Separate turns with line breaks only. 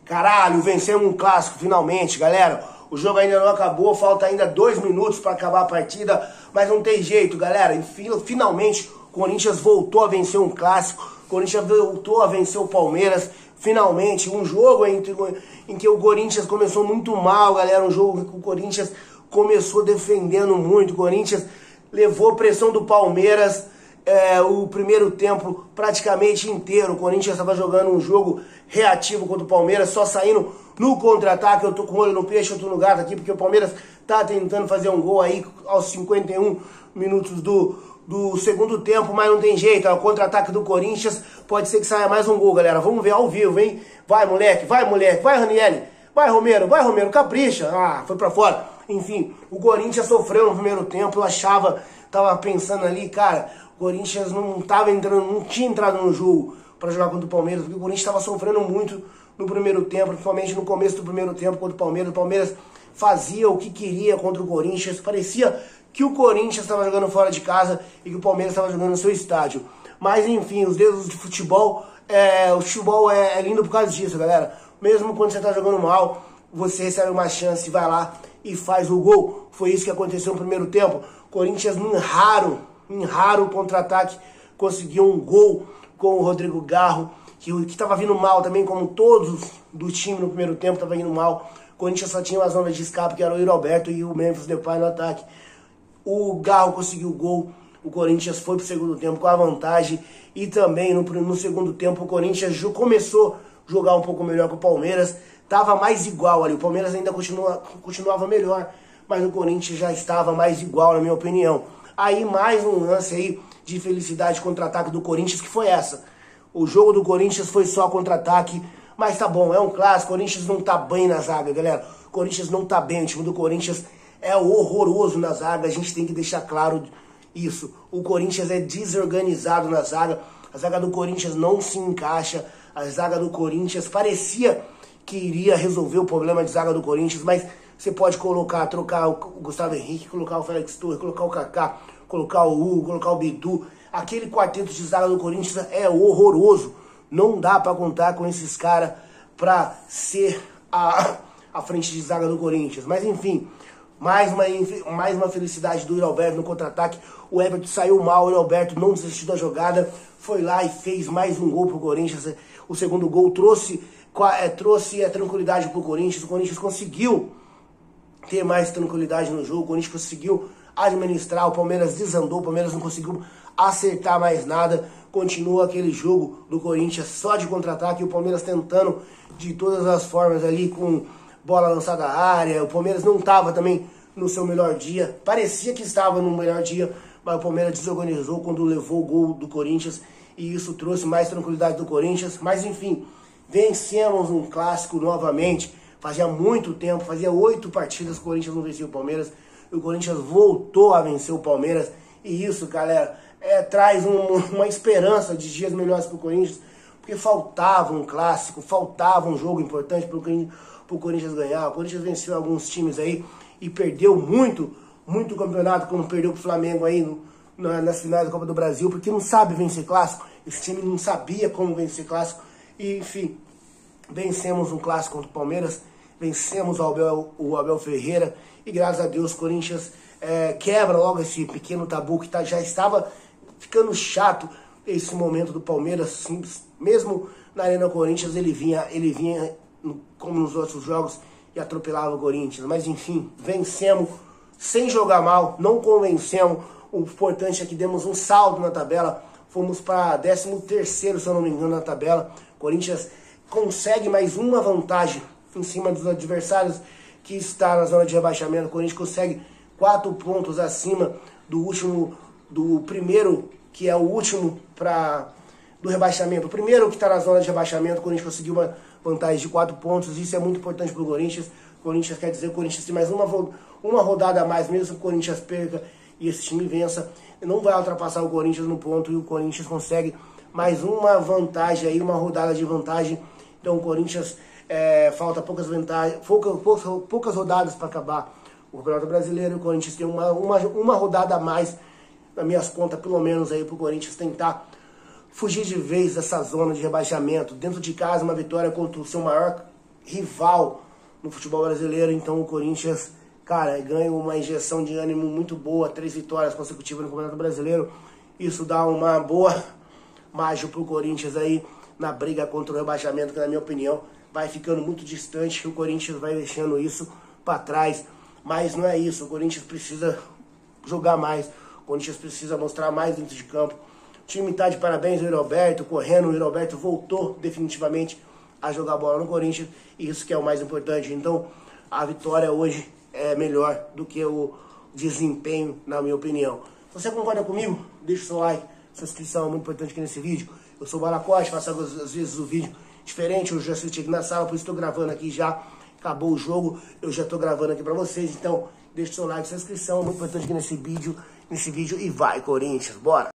Caralho, vencemos um clássico finalmente, galera. O jogo ainda não acabou, falta ainda 2 minutos para acabar a partida, mas não tem jeito, galera. Finalmente, o Corinthians voltou a vencer um clássico, o Corinthians voltou a vencer o Palmeiras. Finalmente, um jogo em que o Corinthians começou muito mal, galera. Um jogo que o Corinthians começou defendendo muito. O Corinthians levou pressão do Palmeiras o primeiro tempo praticamente inteiro. O Corinthians estava jogando um jogo reativo contra o Palmeiras, só saindo no contra-ataque. Eu tô com o olho no peixe, eu tô no gato aqui, porque o Palmeiras tá tentando fazer um gol aí aos 51 minutos do segundo tempo, mas não tem jeito. O contra-ataque do Corinthians pode ser que saia mais um gol, galera. Vamos ver ao vivo, hein? Vai, moleque, vai, Ranieri, vai, Romero, capricha. Ah, foi pra fora. Enfim, o Corinthians sofreu no primeiro tempo. Eu tava pensando ali, cara, o Corinthians não tinha entrado no jogo para jogar contra o Palmeiras, porque o Corinthians estava sofrendo muito no primeiro tempo, principalmente no começo do primeiro tempo contra o Palmeiras. O Palmeiras fazia o que queria contra o Corinthians, parecia que o Corinthians estava jogando fora de casa e que o Palmeiras estava jogando no seu estádio. Mas enfim, os deuses de futebol, o futebol é lindo por causa disso, galera. Mesmo quando você está jogando mal, você recebe uma chance, vai lá e faz o gol. Foi isso que aconteceu no primeiro tempo. Corinthians, em raro contra-ataque, conseguiu um gol com o Rodrigo Garro, que estava vindo mal também, como todos do time no primeiro tempo estava indo mal. O Corinthians só tinha uma zona de escape, que era o Yuri Alberto e o Memphis Depay no ataque. O Garro conseguiu o gol, o Corinthians foi para o segundo tempo com a vantagem, e também no segundo tempo o Corinthians começou a jogar um pouco melhor que o Palmeiras, estava mais igual ali. O Palmeiras ainda continuava melhor, mas o Corinthians já estava mais igual, na minha opinião. Aí mais um lance aí de felicidade contra-ataque do Corinthians, que foi essa. O jogo do Corinthians foi só contra-ataque, mas tá bom, é um clássico. O Corinthians não tá bem na zaga, galera. O Corinthians não tá bem, o time do Corinthians é horroroso na zaga, a gente tem que deixar claro isso. O Corinthians é desorganizado na zaga, a zaga do Corinthians não se encaixa, a zaga do Corinthians parecia que iria resolver o problema de zaga do Corinthians, mas você pode trocar o Gustavo Henrique, colocar o Félix Torres, colocar o Kaká, colocar o Hugo, colocar o Bidu. Aquele quarteto de zaga do Corinthians é horroroso. Não dá pra contar com esses caras pra ser a frente de zaga do Corinthians. Mas enfim, mais uma felicidade do Yuri Alberto no contra-ataque. O Everton saiu mal, o Yuri Alberto não desistiu da jogada, foi lá e fez mais um gol pro Corinthians. O segundo gol trouxe a tranquilidade pro Corinthians. O Corinthians conseguiu ter mais tranquilidade no jogo, o Corinthians conseguiu administrar, o Palmeiras desandou, o Palmeiras não conseguiu acertar mais nada, continua aquele jogo do Corinthians só de contra-ataque, o Palmeiras tentando de todas as formas ali, com bola lançada à área. O Palmeiras não estava também no seu melhor dia, parecia que estava no melhor dia, mas o Palmeiras desorganizou quando levou o gol do Corinthians, e isso trouxe mais tranquilidade do Corinthians. Mas enfim, vencemos um clássico novamente. Fazia muito tempo, fazia 8 partidas que o Corinthians não vencia o Palmeiras. E o Corinthians voltou a vencer o Palmeiras. E isso, galera, traz uma esperança de dias melhores para o Corinthians. Porque faltava um clássico, faltava um jogo importante para o Corinthians ganhar. O Corinthians venceu alguns times aí e perdeu muito campeonato, como perdeu para o Flamengo aí nas finais da Copa do Brasil, porque não sabe vencer clássico. Esse time não sabia como vencer clássico. E, enfim, vencemos um clássico contra o Palmeiras, vencemos o Abel Ferreira, e graças a Deus o Corinthians quebra logo esse pequeno tabu que já estava ficando chato esse momento do Palmeiras. Simples. Mesmo na Arena Corinthians ele vinha como nos outros jogos e atropelava o Corinthians. Mas enfim, vencemos sem jogar mal, não convencemos. O importante é que demos um saldo na tabela, fomos para 13º, se eu não me engano, na tabela. O Corinthians consegue mais uma vantagem em cima dos adversários que está na zona de rebaixamento. O Corinthians consegue 4 pontos acima do primeiro, que é o último do rebaixamento. O primeiro que está na zona de rebaixamento, o Corinthians conseguiu uma vantagem de 4 pontos. Isso é muito importante para o Corinthians. O Corinthians quer dizer que o Corinthians tem mais uma rodada a mais, mesmo que o Corinthians perca e esse time vença, não vai ultrapassar o Corinthians no ponto, e o Corinthians consegue mais uma vantagem aí, uma rodada de vantagem. Então o Corinthians falta poucas rodadas para acabar o Campeonato Brasileiro. O Corinthians tem uma rodada a mais, nas minhas contas, pelo menos aí, para o Corinthians tentar fugir de vez dessa zona de rebaixamento. Dentro de casa, uma vitória contra o seu maior rival no futebol brasileiro. Então o Corinthians, cara, ganha uma injeção de ânimo muito boa, 3 vitórias consecutivas no Campeonato Brasileiro. Isso dá uma boa margem pro Corinthians aí na briga contra o rebaixamento, que na minha opinião vai ficando muito distante, o Corinthians vai deixando isso para trás. Mas não é isso, o Corinthians precisa jogar mais, o Corinthians precisa mostrar mais dentro de campo. O time tá de parabéns, o Yuri Alberto correndo, o Yuri Alberto voltou definitivamente a jogar bola no Corinthians, e isso que é o mais importante. Então a vitória hoje é melhor do que o desempenho, na minha opinião. Se você concorda comigo, deixa o seu like, sua inscrição é muito importante aqui nesse vídeo. Eu sou o Balacote, faço às vezes o vídeo diferente, eu já assisti aqui na sala, por isso estou gravando aqui já. Acabou o jogo, eu já estou gravando aqui para vocês, então deixa o seu like, sua inscrição, é muito importante aqui nesse vídeo, e vai Corinthians, bora!